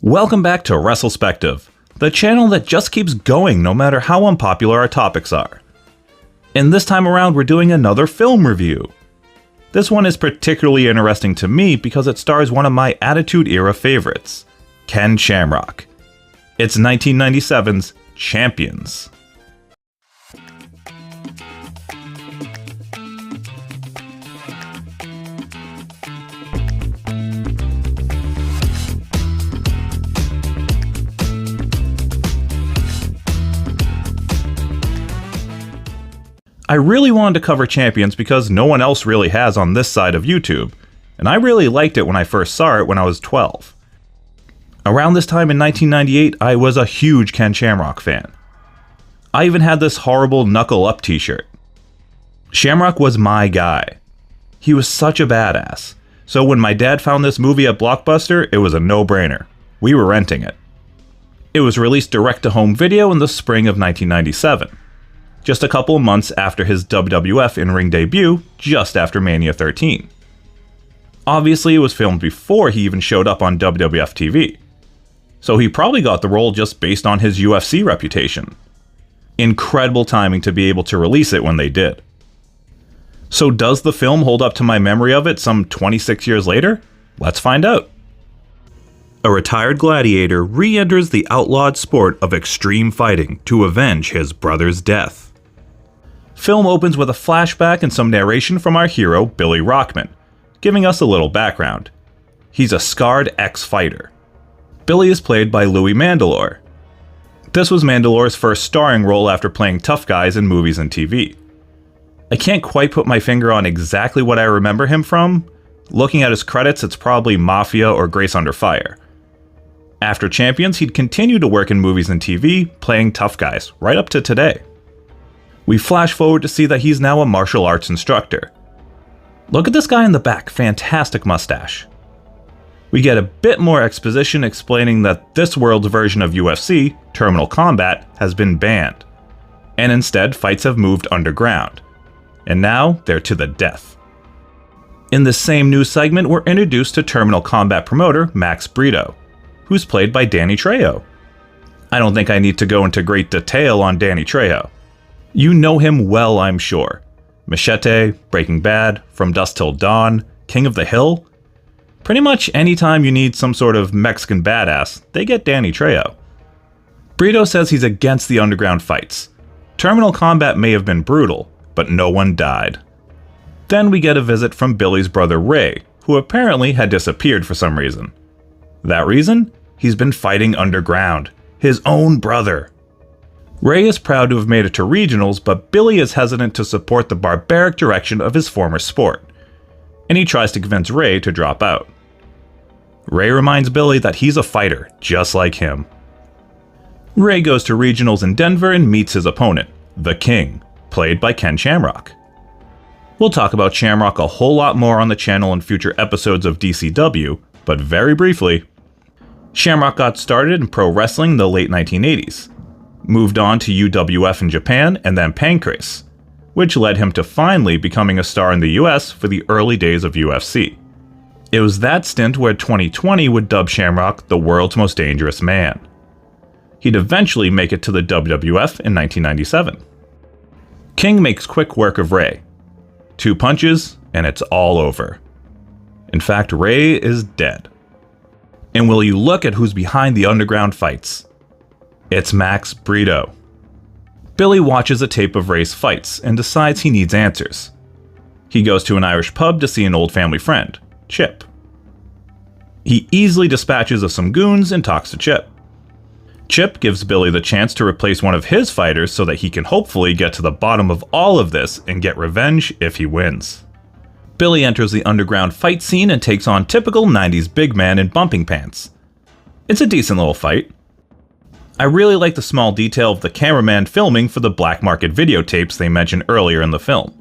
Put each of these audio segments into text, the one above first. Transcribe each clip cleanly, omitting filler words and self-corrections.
Welcome back to WrestleSpective, the channel that just keeps going no matter how unpopular our topics are. And this time around we're doing another film review. This one is particularly interesting to me because it stars one of my Attitude Era favorites, Ken Shamrock. It's 1997's Champions. I really wanted to cover Champions because no one else really has on this side of YouTube, and I really liked it when I first saw it when I was 12. Around this time in 1998, I was a huge Ken Shamrock fan. I even had this horrible Knuckle Up t-shirt. Shamrock was my guy. He was such a badass, so when my dad found this movie at Blockbuster, it was a no-brainer. We were renting it. It was released direct-to-home video in the spring of 1997. Just a couple of months after his WWF in-ring debut, just after Mania 13. Obviously, it was filmed before he even showed up on WWF TV, so he probably got the role just based on his UFC reputation. Incredible timing to be able to release it when they did. So does the film hold up to my memory of it some 26 years later? Let's find out. A retired gladiator re-enters the outlawed sport of extreme fighting to avenge his brother's death. Film opens with a flashback and some narration from our hero, Billy Rockman, giving us a little background. He's a scarred ex-fighter. Billy is played by Louis Mandylor. This was Mandylor's first starring role after playing tough guys in movies and TV. I can't quite put my finger on exactly what I remember him from. Looking at his credits, it's probably Mafia or Grace Under Fire. After Champions, he'd continue to work in movies and TV, playing tough guys, right up to today. We flash forward to see that he's now a martial arts instructor. Look at this guy in the back, fantastic mustache. We get a bit more exposition explaining that this world's version of UFC, Terminal Combat, has been banned, and instead fights have moved underground, and now they're to the death. In this same news segment, we're introduced to Terminal Combat promoter Max Brito, who's played by Danny Trejo. I don't think I need to go into great detail on Danny Trejo. You know him well, I'm sure. Machete, Breaking Bad, From Dusk Till Dawn, King of the Hill. Pretty much anytime you need some sort of Mexican badass, they get Danny Trejo. Brito says he's against the underground fights. Terminal Combat may have been brutal, but no one died. Then we get a visit from Billy's brother Ray, who apparently had disappeared for some reason. That reason? He's been fighting underground. His own brother. Ray is proud to have made it to regionals, but Billy is hesitant to support the barbaric direction of his former sport, and he tries to convince Ray to drop out. Ray reminds Billy that he's a fighter, just like him. Ray goes to regionals in Denver and meets his opponent, The King, played by Ken Shamrock. We'll talk about Shamrock a whole lot more on the channel in future episodes of DCW, but very briefly, Shamrock got started in pro wrestling in the late 1980s. Moved on to UWF in Japan and then Pancrase, which led him to finally becoming a star in the US for the early days of UFC. It was that stint where 2020 would dub Shamrock the world's most dangerous man. He'd eventually make it to the WWF in 1997. King makes quick work of Ray. 2 punches, and it's all over. In fact, Ray is dead. And will you look at who's behind the underground fights? It's Max Brito. Billy watches a tape of Ray's fights and decides he needs answers. He goes to an Irish pub to see an old family friend, Chip. He easily dispatches of some goons and talks to Chip. Chip gives Billy the chance to replace one of his fighters so that he can hopefully get to the bottom of all of this and get revenge if he wins. Billy enters the underground fight scene and takes on typical 90s big man in bumping pants. It's a decent little fight. I really like the small detail of the cameraman filming for the black market videotapes they mentioned earlier in the film.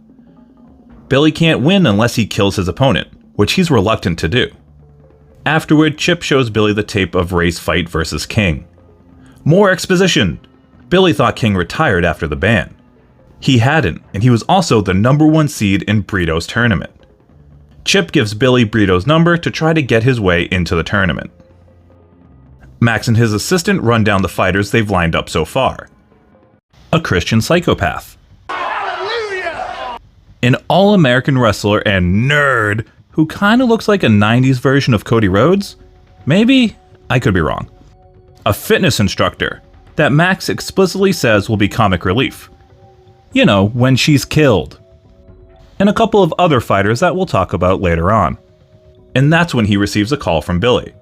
Billy can't win unless he kills his opponent, which he's reluctant to do. Afterward, Chip shows Billy the tape of Ray's fight versus King. More exposition! Billy thought King retired after the ban. He hadn't, and he was also the #1 seed in Brito's tournament. Chip gives Billy Brito's number to try to get his way into the tournament. Max and his assistant run down the fighters they've lined up so far. A Christian psychopath. Hallelujah! An all-American wrestler and nerd who kinda looks like a 90s version of Cody Rhodes? Maybe? I could be wrong. A fitness instructor that Max explicitly says will be comic relief. You know, when she's killed. And a couple of other fighters that we'll talk about later on. And that's when he receives a call from Billy.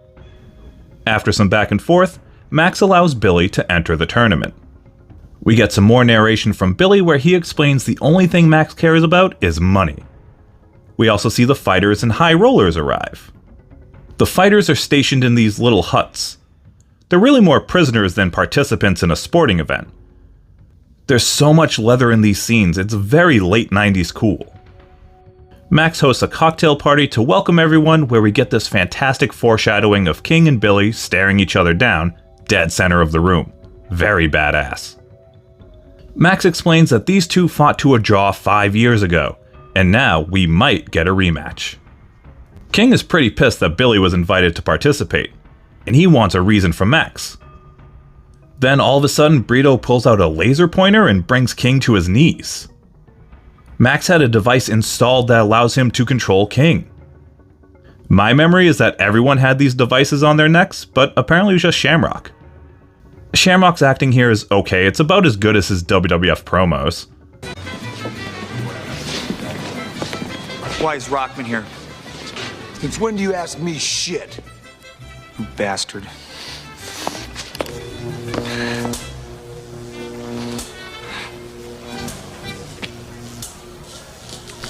After some back and forth, Max allows Billy to enter the tournament. We get some more narration from Billy where he explains the only thing Max cares about is money. We also see the fighters and high rollers arrive. The fighters are stationed in these little huts. They're really more prisoners than participants in a sporting event. There's so much leather in these scenes, it's very late 90s cool. Max hosts a cocktail party to welcome everyone where we get this fantastic foreshadowing of King and Billy staring each other down, dead center of the room. Very badass. Max explains that these two fought to a draw 5 years ago, and now we might get a rematch. King is pretty pissed that Billy was invited to participate, and he wants a reason from Max. Then all of a sudden Brito pulls out a laser pointer and brings King to his knees. Max had a device installed that allows him to control King. My memory is that everyone had these devices on their necks, but apparently it was just Shamrock. Shamrock's acting here is okay, it's about as good as his WWF promos. Why is Rockman here? Since when do you ask me shit? You bastard.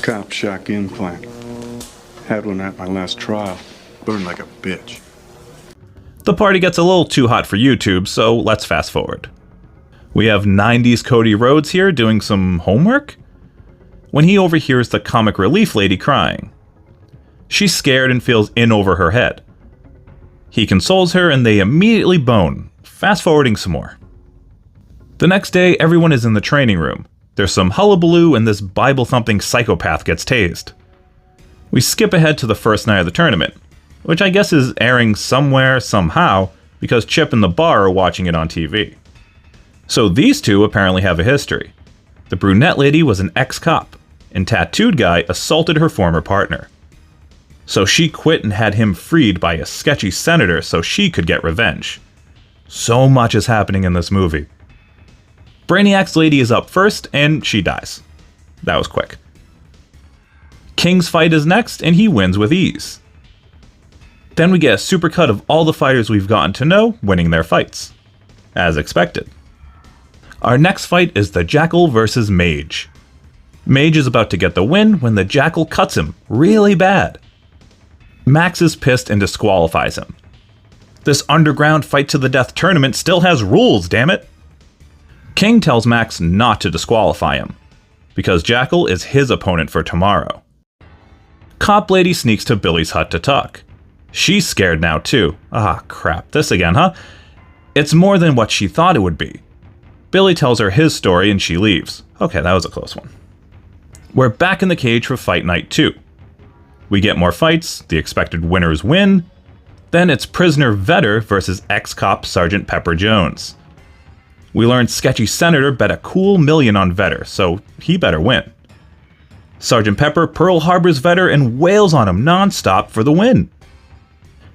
Cop shock implant. Had one at my last trial. Burned like a bitch. The party gets a little too hot for YouTube, so let's fast forward. We have 90s Cody Rhodes here doing some homework when he overhears the comic relief lady crying. She's scared and feels in over her head. He consoles her and they immediately bone, fast forwarding some more. The next day, everyone is in the training room. There's some hullabaloo and this Bible-thumping psychopath gets tased. We skip ahead to the first night of the tournament, which I guess is airing somewhere, somehow, because Chip and the bar are watching it on TV. So these two apparently have a history. The brunette lady was an ex-cop, and tattooed guy assaulted her former partner. So she quit and had him freed by a sketchy senator so she could get revenge. So much is happening in this movie. Brainiac's lady is up first, and she dies. That was quick. King's fight is next, and he wins with ease. Then we get a supercut of all the fighters we've gotten to know winning their fights. As expected. Our next fight is the Jackal versus Mage. Mage is about to get the win when the Jackal cuts him really bad. Max is pissed and disqualifies him. This underground fight to the death tournament still has rules, damn it! King tells Max not to disqualify him, because Jackal is his opponent for tomorrow. Cop lady sneaks to Billy's hut to talk. She's scared now too. Ah, crap, this again, huh? It's more than what she thought it would be. Billy tells her his story and she leaves. Okay, that was a close one. We're back in the cage for Fight Night 2. We get more fights, the expected winners win. Then it's prisoner Vetter versus ex-cop Sergeant Pepper Jones. We learn sketchy senator bet a cool $1 million on Vetter, so he better win. Sergeant Pepper Pearl Harbors Vetter and wails on him non-stop for the win.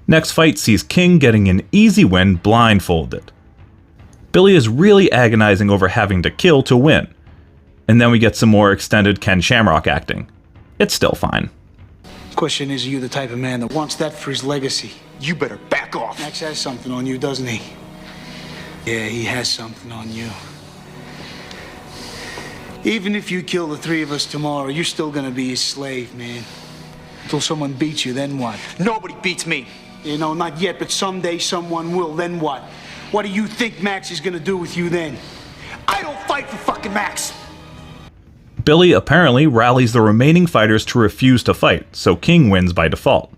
Next fight sees King getting an easy win blindfolded. Billy is really agonizing over having to kill to win. And then we get some more extended Ken Shamrock acting. It's still fine. Question is, are you the type of man that wants that for his legacy? You better back off. Max has something on you, doesn't he? Yeah, he has something on you. Even if you kill the three of us tomorrow, you're still gonna be his slave, man. Until someone beats you, then what? Nobody beats me. You know, not yet, but someday someone will, then what? What do you think Max is gonna do with you then? I don't fight for fucking Max. Billy apparently rallies the remaining fighters to refuse to fight, so King wins by default.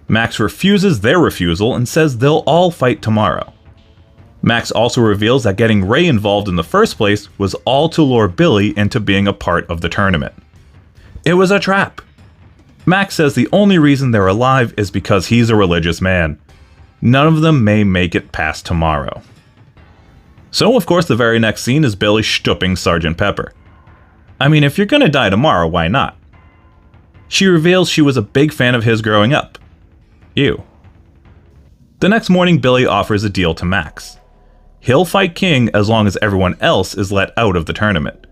Max refuses their refusal and says they'll all fight tomorrow. Max also reveals that getting Ray involved in the first place was all to lure Billy into being a part of the tournament. It was a trap. Max says the only reason they're alive is because he's a religious man. None of them may make it past tomorrow. So, of course, the very next scene is Billy stooping Sergeant Pepper. I mean, if you're gonna die tomorrow, why not? She reveals she was a big fan of his growing up. Ew. The next morning, Billy offers a deal to Max. He'll fight King as long as everyone else is let out of the tournament.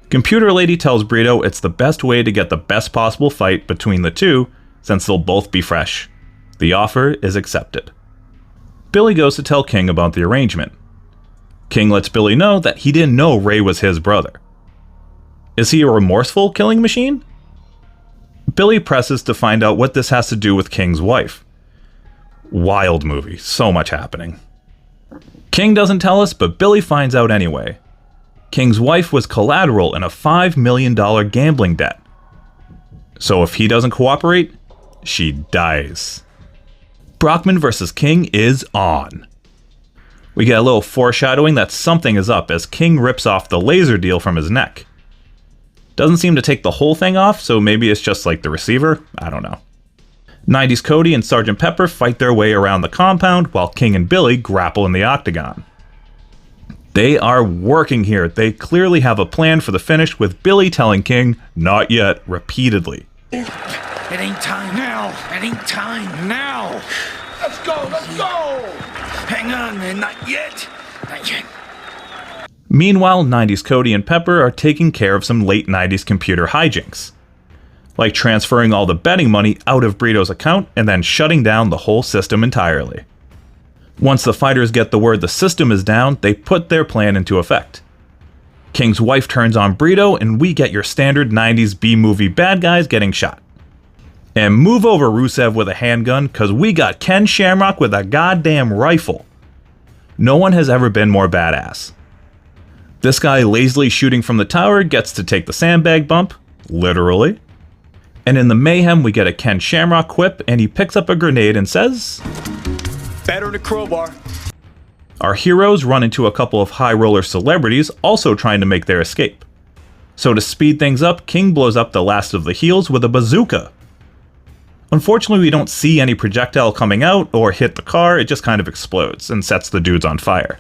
Computer Lady tells Brito it's the best way to get the best possible fight between the two, since they'll both be fresh. The offer is accepted. Billy goes to tell King about the arrangement. King lets Billy know that he didn't know Ray was his brother. Is he a remorseful killing machine? Billy presses to find out what this has to do with King's wife. Wild movie, so much happening. King doesn't tell us, but Billy finds out anyway. King's wife was collateral in a $5 million gambling debt. So if he doesn't cooperate, she dies. Brockman vs. King is on. We get a little foreshadowing that something is up as King rips off the laser deal from his neck. Doesn't seem to take the whole thing off, so maybe it's just like the receiver? I don't know. 90s Cody and Sergeant Pepper fight their way around the compound while King and Billy grapple in the octagon. They are working here. They clearly have a plan for the finish, with Billy telling King, "Not yet," repeatedly. It ain't time now. It ain't time now. Let's go. Let's go. Hang on, man. Not yet. Not yet. Meanwhile, 90s Cody and Pepper are taking care of some late 90s computer hijinks, like transferring all the betting money out of Brito's account and then shutting down the whole system entirely. Once the fighters get the word the system is down, they put their plan into effect. King's wife turns on Brito, and we get your standard 90s B-movie bad guys getting shot. And move over, Rusev, with a handgun, cause we got Ken Shamrock with a goddamn rifle. No one has ever been more badass. This guy lazily shooting from the tower gets to take the sandbag bump, literally. And in the mayhem, we get a Ken Shamrock quip, and he picks up a grenade and says, Better than a crowbar. Our heroes run into a couple of high roller celebrities also trying to make their escape. So to speed things up, King blows up the last of the heels with a bazooka. Unfortunately, we don't see any projectile coming out or hit the car, it just kind of explodes and sets the dudes on fire.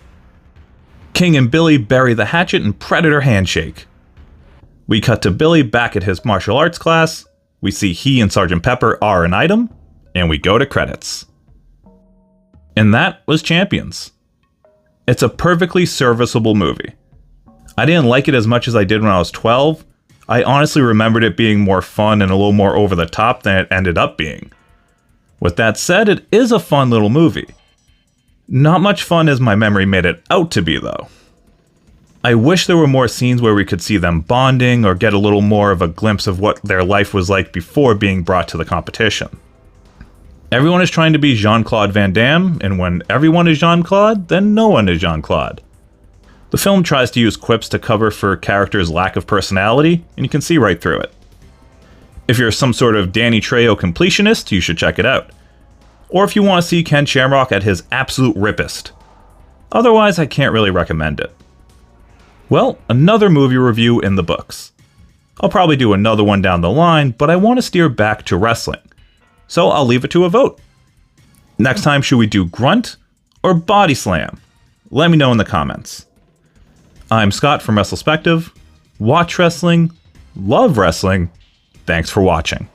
King and Billy bury the hatchet and Predator handshake. We cut to Billy back at his martial arts class, we see he and Sergeant Pepper are an item, and we go to credits. And that was Champions. It's a perfectly serviceable movie. I didn't like it as much as I did when I was 12. I honestly remembered it being more fun and a little more over the top than it ended up being. With that said, it is a fun little movie. Not much fun as my memory made it out to be, though. I wish there were more scenes where we could see them bonding or get a little more of a glimpse of what their life was like before being brought to the competition. Everyone is trying to be Jean-Claude Van Damme, and when everyone is Jean-Claude, then no one is Jean-Claude. The film tries to use quips to cover for characters' lack of personality, and you can see right through it. If you're some sort of Danny Trejo completionist, you should check it out. Or if you want to see Ken Shamrock at his absolute rippest. Otherwise, I can't really recommend it. Well, another movie review in the books. I'll probably do another one down the line, but I want to steer back to wrestling. So I'll leave it to a vote. Next time, should we do Grunt or Body Slam? Let me know in the comments. I'm Scott from WrestleSpective. Watch wrestling, love wrestling. Thanks for watching.